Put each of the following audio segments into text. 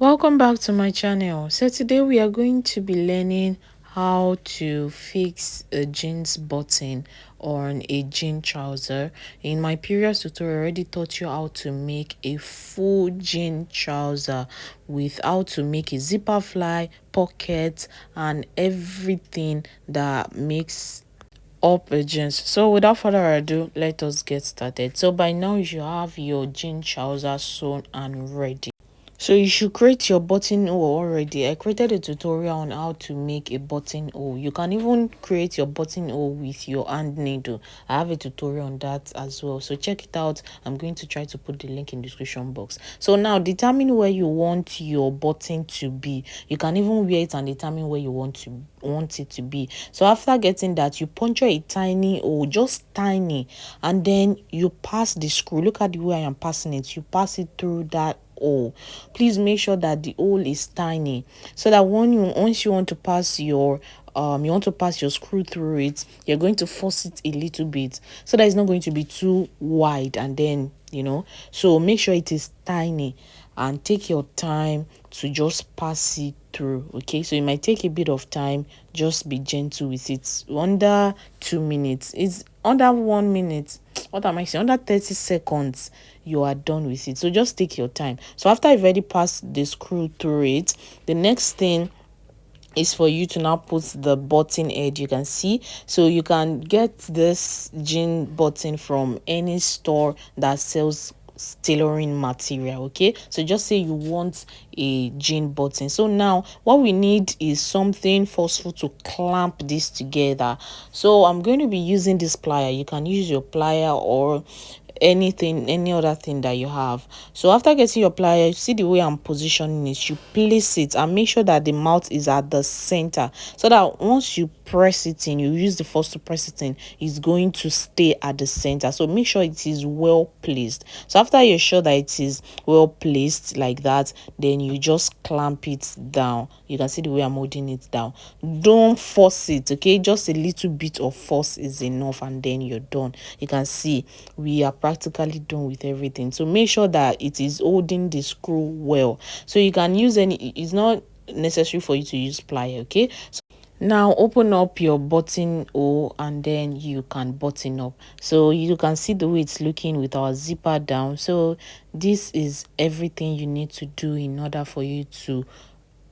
Welcome back to my channel. So today we are going to be learning how to fix a jeans button on a jean trouser. In my previous tutorial, I already taught you how to make a full jean trouser with how to make a zipper fly, pocket, and everything that makes up a jeans. So without further ado, let us get started. So by now you should have your jean trouser sewn and ready. So you should create your buttonhole already. I created a tutorial on how to make a buttonhole. You can even create your buttonhole with your hand needle. I have a tutorial on that as well. So check it out. I'm going to try to put the link in the description box. So now determine where you want your button to be. You can even wear it and determine where you want it to be. So after getting that, you puncture a tiny hole, just tiny, and then you pass the screw. Look at the way I am passing it. You pass it through that hole. Please make sure that the hole is tiny so that once you want to pass your screw through it, you're going to force it a little bit so that it's not going to be too wide, and then so make sure it is tiny and take your time to just pass it through. Okay, so it might take a bit of time. Just be gentle with it. Under 2 minutes, it's under 1 minute, what am I saying, under 30 seconds you are done with it. So just take your time. So after you've already passed the screw through it, the next thing is for you to now put the button head. You can see, so you can get this jean button from any store that sells tailoring material. Okay, so just say you want a jean button. So now what we need is something forceful to clamp this together. So I'm going to be using this plier. You can use your plier or any other thing that you have. So after getting your plier, you see the way I'm positioning it, you place it and make sure that the mouth is at the center, so that once you press it in, you use the force to press it in, it's going to stay at the center. So make sure it is well placed. So after you're sure that it is well placed like that, then you just clamp it down. You can see the way I'm holding it down. Don't force it, okay? Just a little bit of force is enough, and then you're done. You can see we are practically done with everything. So make sure that it is holding the screw well. So you can use it's not necessary for you to use plier. Okay, so now open up your buttonhole and then you can button up. So you can see the way it's looking with our zipper down. So this is everything you need to do in order for you to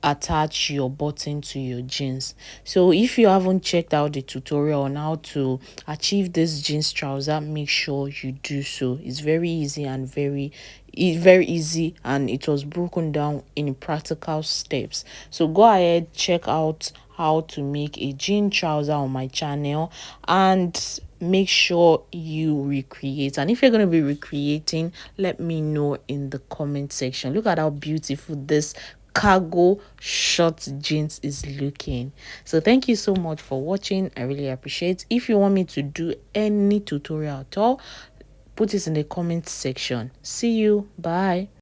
attach your button to your jeans. So if you haven't checked out the tutorial on how to achieve this jeans trouser, make sure you do so. It's very easy and very easy, and it was broken down in practical steps. So go ahead, check out how to make a jean trouser on my channel, and make sure you recreate. And if you're going to be recreating, let me know in the comment section. Look at how beautiful this cargo short jeans is looking. So thank you so much for watching. I really appreciate. If you want me to do any tutorial at all, put it in the comment section. See you. Bye.